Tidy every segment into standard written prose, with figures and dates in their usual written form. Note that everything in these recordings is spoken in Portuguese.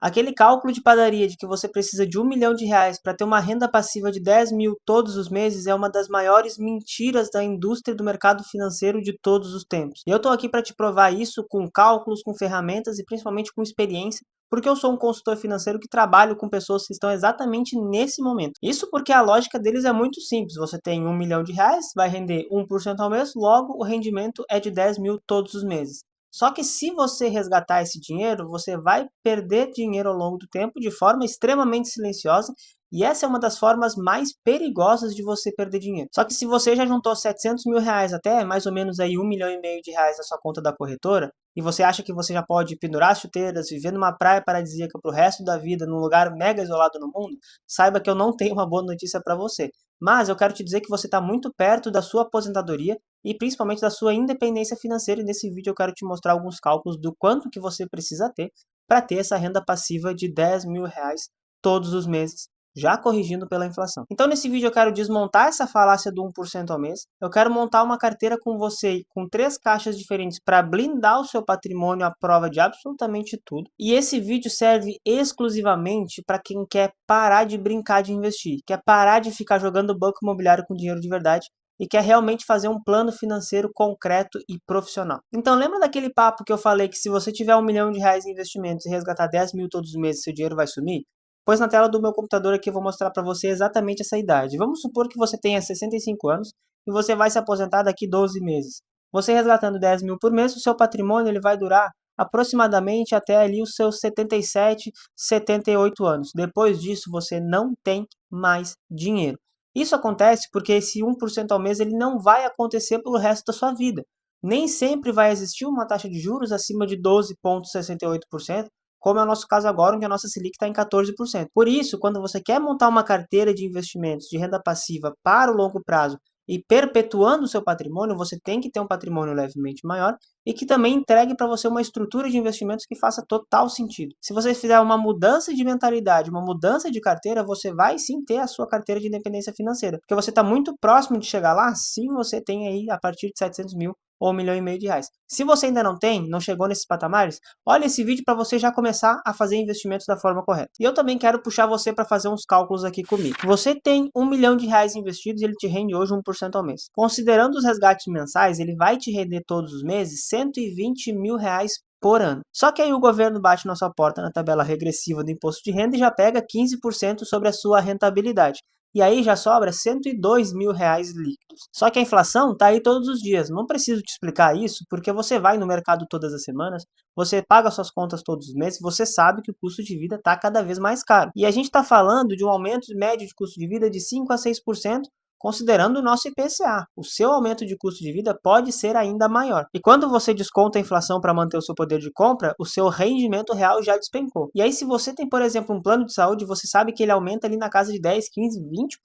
Aquele cálculo de padaria de que você precisa de R$ 1 milhão para ter uma renda passiva de 10 mil todos os meses é uma das maiores mentiras da indústria do mercado financeiro de todos os tempos. E eu estou aqui para te provar isso com cálculos, com ferramentas e principalmente com experiência, porque eu sou um consultor financeiro que trabalho com pessoas que estão exatamente nesse momento. Isso porque a lógica deles é muito simples. Você tem R$ 1 milhão, vai render 1% ao mês, logo o rendimento é de 10 mil todos os meses. Só que se você resgatar esse dinheiro, você vai perder dinheiro ao longo do tempo de forma extremamente silenciosa, e essa é uma das formas mais perigosas de você perder dinheiro. Só que se você já juntou R$ 700 mil até mais ou menos aí R$ 1,5 milhão na sua conta da corretora, e você acha que você já pode pendurar as chuteiras, viver numa praia paradisíaca para o resto da vida, num lugar mega isolado no mundo, saiba que eu não tenho uma boa notícia para você. Mas eu quero te dizer que você está muito perto da sua aposentadoria e principalmente da sua independência financeira. E nesse vídeo eu quero te mostrar alguns cálculos do quanto que você precisa ter para ter essa renda passiva de R$ 10 mil todos os meses, já corrigindo pela inflação. Então nesse vídeo eu quero desmontar essa falácia do 1% ao mês, eu quero montar uma carteira com você com 3 caixas diferentes para blindar o seu patrimônio à prova de absolutamente tudo. E esse vídeo serve exclusivamente para quem quer parar de brincar de investir, quer parar de ficar jogando banco imobiliário com dinheiro de verdade e quer realmente fazer um plano financeiro concreto e profissional. Então lembra daquele papo que eu falei que se você tiver R$ 1 milhão em investimentos e resgatar 10 mil todos os meses, seu dinheiro vai sumir? Pois na tela do meu computador aqui eu vou mostrar para você exatamente essa idade. Vamos supor que você tenha 65 anos e você vai se aposentar daqui 12 meses. Você resgatando 10 mil por mês, o seu patrimônio ele vai durar aproximadamente até ali os seus 77, 78 anos. Depois disso você não tem mais dinheiro. Isso acontece porque esse 1% ao mês ele não vai acontecer pelo resto da sua vida. Nem sempre vai existir uma taxa de juros acima de 12,68%, como é o nosso caso agora, onde a nossa Selic está em 14%. Por isso, quando você quer montar uma carteira de investimentos de renda passiva para o longo prazo e perpetuando o seu patrimônio, você tem que ter um patrimônio levemente maior e que também entregue para você uma estrutura de investimentos que faça total sentido. Se você fizer uma mudança de mentalidade, uma mudança de carteira, você vai sim ter a sua carteira de independência financeira, porque você está muito próximo de chegar lá se você tem aí a partir de 700 mil ou R$ 1,5 milhão. Se você ainda não tem, não chegou nesses patamares, olha esse vídeo para você já começar a fazer investimentos da forma correta. E eu também quero puxar você para fazer uns cálculos aqui comigo. Você tem R$ 1 milhão investidos e ele te rende hoje 1% ao mês. Considerando os resgates mensais, ele vai te render todos os meses R$ 120 mil por ano. Só que aí o governo bate na sua porta na tabela regressiva do imposto de renda e já pega 15% sobre a sua rentabilidade. E aí já sobra R$ 102 mil líquidos. Só que a inflação está aí todos os dias. Não preciso te explicar isso, porque você vai no mercado todas as semanas, você paga suas contas todos os meses, você sabe que o custo de vida está cada vez mais caro. E a gente está falando de um aumento médio de custo de vida de 5 a 6%, considerando o nosso IPCA. O seu aumento de custo de vida pode ser ainda maior. E quando você desconta a inflação para manter o seu poder de compra, o seu rendimento real já despencou. E aí se você tem, por exemplo, um plano de saúde, você sabe que ele aumenta ali na casa de 10, 15,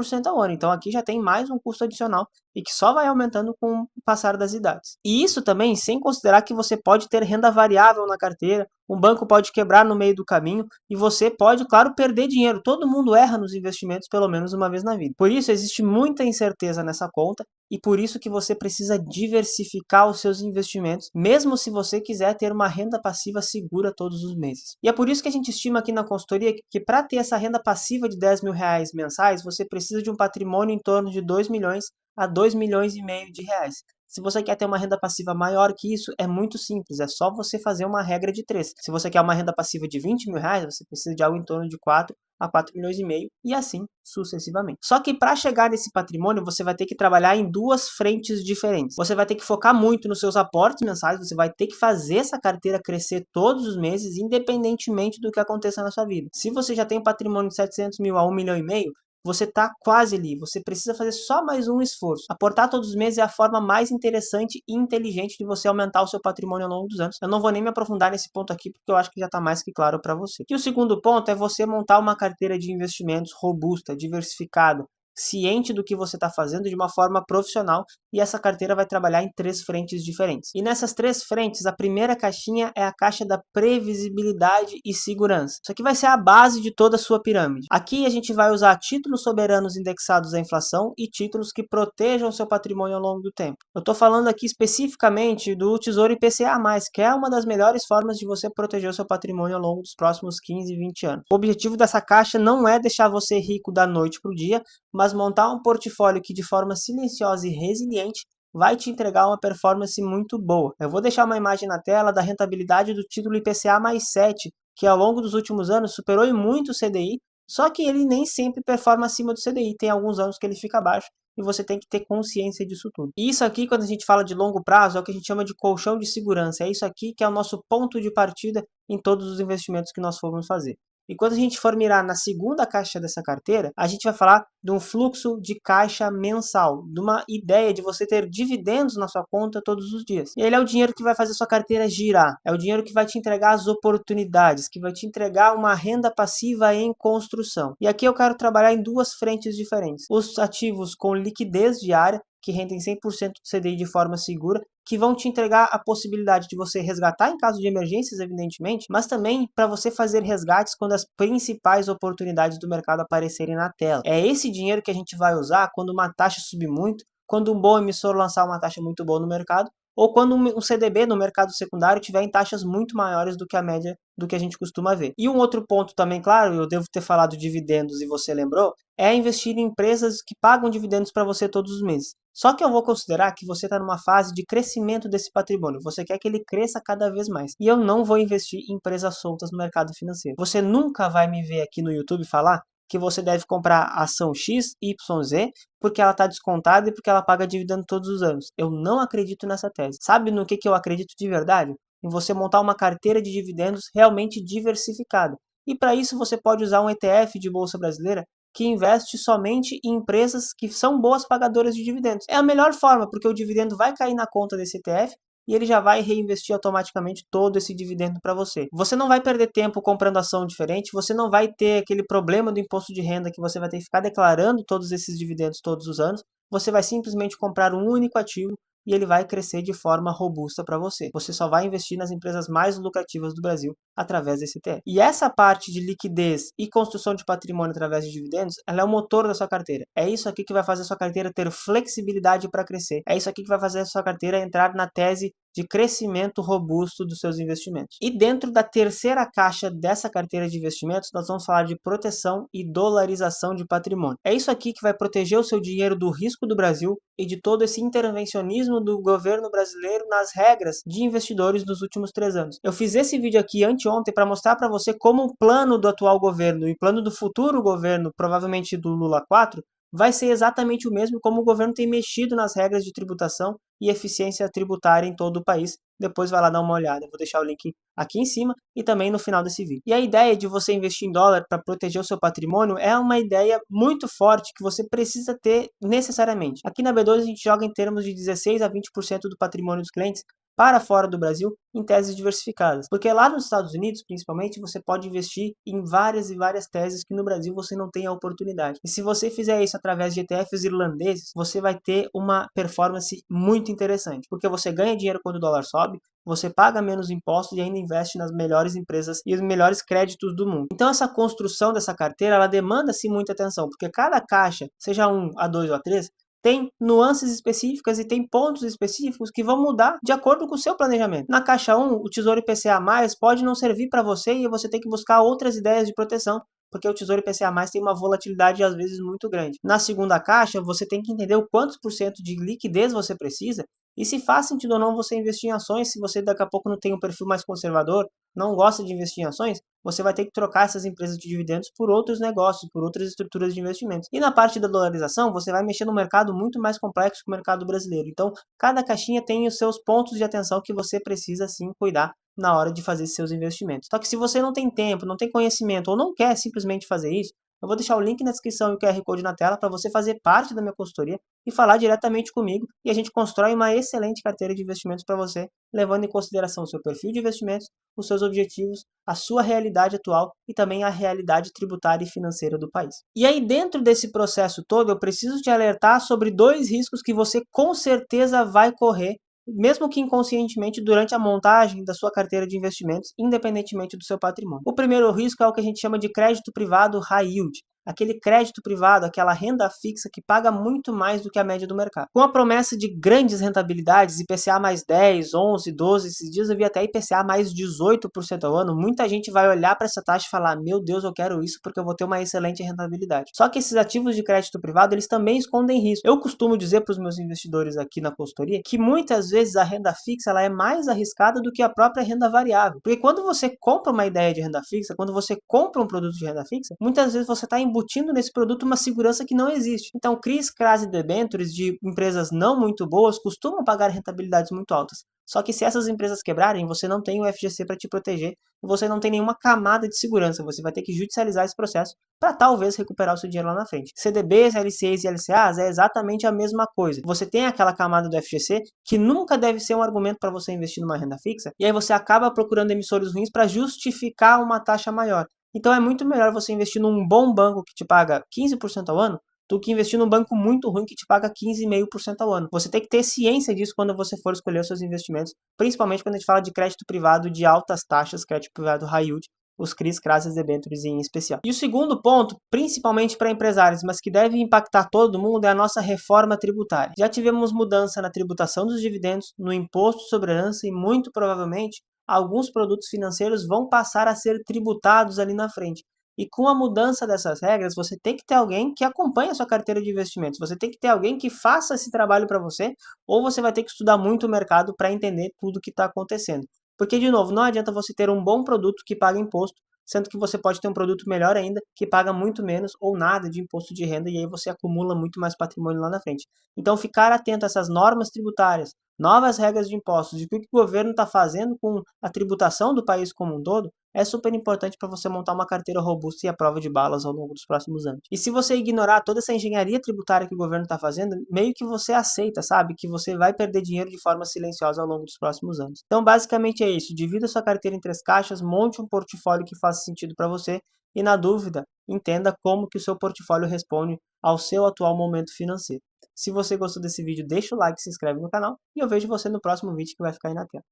20% ao ano. Então aqui já tem mais um custo adicional e que só vai aumentando com o passar das idades. E isso também sem considerar que você pode ter renda variável na carteira, um banco pode quebrar no meio do caminho e você pode, claro, perder dinheiro. Todo mundo erra nos investimentos pelo menos uma vez na vida. Por isso existe muita incerteza nessa conta e por isso que você precisa diversificar os seus investimentos, mesmo se você quiser ter uma renda passiva segura todos os meses. E é por isso que a gente estima aqui na consultoria que para ter essa renda passiva de R$ 10 mil mensais, você precisa de um patrimônio em torno de 2 milhões a 2,5 milhões de reais. Se você quer ter uma renda passiva maior que isso, é muito simples, é só você fazer uma regra de 3. Se você quer uma renda passiva de R$ 20 mil, você precisa de algo em torno de 4 a 4,5 milhões e assim sucessivamente. Só que para chegar nesse patrimônio, você vai ter que trabalhar em duas frentes diferentes. Você vai ter que focar muito nos seus aportes mensais, você vai ter que fazer essa carteira crescer todos os meses, independentemente do que aconteça na sua vida. Se você já tem um patrimônio de 700 mil a 1,5 milhão, você está quase ali, você precisa fazer só mais um esforço. Aportar todos os meses é a forma mais interessante e inteligente de você aumentar o seu patrimônio ao longo dos anos. Eu não vou nem me aprofundar nesse ponto aqui, porque eu acho que já está mais que claro para você. E o segundo ponto é você montar uma carteira de investimentos robusta, diversificada, ciente do que você está fazendo de uma forma profissional, e essa carteira vai trabalhar em 3 frentes diferentes. E nessas 3 frentes, a primeira caixinha é a caixa da previsibilidade e segurança. Isso aqui vai ser a base de toda a sua pirâmide. Aqui a gente vai usar títulos soberanos indexados à inflação e títulos que protejam o seu patrimônio ao longo do tempo. Eu estou falando aqui especificamente do Tesouro IPCA+, que é uma das melhores formas de você proteger o seu patrimônio ao longo dos próximos 15, 20 anos. O objetivo dessa caixa não é deixar você rico da noite para o dia, mas montar um portfólio que de forma silenciosa e resiliente vai te entregar uma performance muito boa. Eu vou deixar uma imagem na tela da rentabilidade do título IPCA mais 7, que ao longo dos últimos anos superou em muito o CDI, só que ele nem sempre performa acima do CDI, tem alguns anos que ele fica abaixo, e você tem que ter consciência disso tudo. E isso aqui, quando a gente fala de longo prazo, é o que a gente chama de colchão de segurança. É isso aqui que é o nosso ponto de partida em todos os investimentos que nós formos fazer. E quando a gente for mirar na segunda caixa dessa carteira, a gente vai falar de um fluxo de caixa mensal, de uma ideia de você ter dividendos na sua conta todos os dias. E ele é o dinheiro que vai fazer sua carteira girar, é o dinheiro que vai te entregar as oportunidades, que vai te entregar uma renda passiva em construção. E aqui eu quero trabalhar em 2 frentes diferentes. Os ativos com liquidez diária, que rendem 100% do CDI de forma segura, que vão te entregar a possibilidade de você resgatar em caso de emergências, evidentemente, mas também para você fazer resgates quando as principais oportunidades do mercado aparecerem na tela. É esse dinheiro que a gente vai usar quando uma taxa subir muito, quando um bom emissor lançar uma taxa muito boa no mercado, ou quando um CDB no mercado secundário tiver em taxas muito maiores do que a média do que a gente costuma ver. E um outro ponto também, claro, eu devo ter falado dividendos e você lembrou, é investir em empresas que pagam dividendos para você todos os meses. Só que eu vou considerar que você está numa fase de crescimento desse patrimônio. Você quer que ele cresça cada vez mais. E eu não vou investir em empresas soltas no mercado financeiro. Você nunca vai me ver aqui no YouTube falar que você deve comprar ação X, Y, Z, porque ela está descontada e porque ela paga dividendo todos os anos. Eu não acredito nessa tese. Sabe no que eu acredito de verdade? Em você montar uma carteira de dividendos realmente diversificada. E para isso você pode usar um ETF de Bolsa Brasileira que investe somente em empresas que são boas pagadoras de dividendos. É a melhor forma, porque o dividendo vai cair na conta desse ETF e ele já vai reinvestir automaticamente todo esse dividendo para você. Você não vai perder tempo comprando ação diferente, você não vai ter aquele problema do imposto de renda que você vai ter que ficar declarando todos esses dividendos todos os anos. Você vai simplesmente comprar um único ativo e ele vai crescer de forma robusta para você. Você só vai investir nas empresas mais lucrativas do Brasil através desse ETF. E essa parte de liquidez e construção de patrimônio através de dividendos, ela é o motor da sua carteira. É isso aqui que vai fazer a sua carteira ter flexibilidade para crescer. É isso aqui que vai fazer a sua carteira entrar na tese de crescimento robusto dos seus investimentos. E dentro da terceira caixa dessa carteira de investimentos, nós vamos falar de proteção e dolarização de patrimônio. É isso aqui que vai proteger o seu dinheiro do risco do Brasil e de todo esse intervencionismo do governo brasileiro nas regras de investidores dos últimos 3 anos. Eu fiz esse vídeo aqui anteontem para mostrar para você como o plano do atual governo e o plano do futuro governo, provavelmente do Lula 4, vai ser exatamente o mesmo como o governo tem mexido nas regras de tributação e eficiência tributária em todo o país. Depois vai lá dar uma olhada, eu vou deixar o link aqui em cima e também no final desse vídeo. E a ideia de você investir em dólar para proteger o seu patrimônio é uma ideia muito forte que você precisa ter necessariamente. Aqui na B2 a gente joga em termos de 16 a 20% do patrimônio dos clientes para fora do Brasil em teses diversificadas. Porque lá nos Estados Unidos, principalmente, você pode investir em várias e várias teses que no Brasil você não tem a oportunidade. E se você fizer isso através de ETFs irlandeses, você vai ter uma performance muito interessante, porque você ganha dinheiro quando o dólar sobe, você paga menos impostos e ainda investe nas melhores empresas e os melhores créditos do mundo. Então essa construção dessa carteira, ela demanda-se muita atenção, porque cada caixa, seja um, a 2 ou a 3, tem nuances específicas e tem pontos específicos que vão mudar de acordo com o seu planejamento. Na caixa 1, o Tesouro IPCA+, pode não servir para você e você tem que buscar outras ideias de proteção, porque o Tesouro IPCA+, tem uma volatilidade às vezes muito grande. Na segunda caixa, você tem que entender o quantos por cento de liquidez você precisa e se faz sentido ou não você investir em ações. Se você daqui a pouco não tem um perfil mais conservador, não gosta de investir em ações, você vai ter que trocar essas empresas de dividendos por outros negócios, por outras estruturas de investimentos. E na parte da dolarização, você vai mexer num mercado muito mais complexo que o mercado brasileiro. Então, cada caixinha tem os seus pontos de atenção que você precisa sim cuidar na hora de fazer seus investimentos. Só que se você não tem tempo, não tem conhecimento ou não quer simplesmente fazer isso, Eu vou deixar o link na descrição e o QR Code na tela para você fazer parte da minha consultoria e falar diretamente comigo e a gente constrói uma excelente carteira de investimentos para você, levando em consideração o seu perfil de investimentos, os seus objetivos, a sua realidade atual e também a realidade tributária e financeira do país. E aí, dentro desse processo todo, eu preciso te alertar sobre dois riscos que você com certeza vai correr, mesmo que inconscientemente, durante a montagem da sua carteira de investimentos, independentemente do seu patrimônio. O primeiro risco é o que a gente chama de crédito privado high yield. Aquele crédito privado, aquela renda fixa que paga muito mais do que a média do mercado. Com a promessa de grandes rentabilidades, IPCA mais 10, 11, 12, esses dias eu vi até IPCA mais 18% ao ano, muita gente vai olhar para essa taxa e falar, meu Deus, eu quero isso porque eu vou ter uma excelente rentabilidade. Só que esses ativos de crédito privado, eles também escondem risco. Eu costumo dizer para os meus investidores aqui na consultoria que muitas vezes a renda fixa ela é mais arriscada do que a própria renda variável. Porque quando você compra uma ideia de renda fixa, quando você compra um produto de renda fixa, muitas vezes você está embutindo nesse produto uma segurança que não existe. Então, CRIs, CRAs e debêntures de empresas não muito boas costumam pagar rentabilidades muito altas. Só que se essas empresas quebrarem, você não tem o FGC para te proteger, você não tem nenhuma camada de segurança, você vai ter que judicializar esse processo para talvez recuperar o seu dinheiro lá na frente. CDBs, LCAs e LCAs é exatamente a mesma coisa. Você tem aquela camada do FGC que nunca deve ser um argumento para você investir numa renda fixa, e aí você acaba procurando emissores ruins para justificar uma taxa maior. Então é muito melhor você investir num bom banco que te paga 15% ao ano do que investir num banco muito ruim que te paga 15,5% ao ano. Você tem que ter ciência disso quando você for escolher os seus investimentos, principalmente quando a gente fala de crédito privado de altas taxas, crédito privado high yield, os CRIs, CRAs e debêntures em especial. E o segundo ponto, principalmente para empresários, mas que deve impactar todo mundo, é a nossa reforma tributária. Já tivemos mudança na tributação dos dividendos, no imposto sobre herança e muito provavelmente alguns produtos financeiros vão passar a ser tributados ali na frente. E com a mudança dessas regras, você tem que ter alguém que acompanhe a sua carteira de investimentos. Você tem que ter alguém que faça esse trabalho para você, ou você vai ter que estudar muito o mercado para entender tudo o que está acontecendo. Porque, de novo, não adianta você ter um bom produto que paga imposto, sendo que você pode ter um produto melhor ainda, que paga muito menos ou nada de imposto de renda, e aí você acumula muito mais patrimônio lá na frente. Então, ficar atento a essas normas tributárias, novas regras de impostos e o que o governo está fazendo com a tributação do país como um todo, é super importante para você montar uma carteira robusta e à prova de balas ao longo dos próximos anos. E se você ignorar toda essa engenharia tributária que o governo está fazendo, meio que você aceita, sabe? Que você vai perder dinheiro de forma silenciosa ao longo dos próximos anos. Então, basicamente é isso. Divida sua carteira em 3 caixas, monte um portfólio que faça sentido para você e, na dúvida, entenda como que o seu portfólio responde ao seu atual momento financeiro. Se você gostou desse vídeo, deixa o like, se inscreve no canal e eu vejo você no próximo vídeo que vai ficar aí na tela.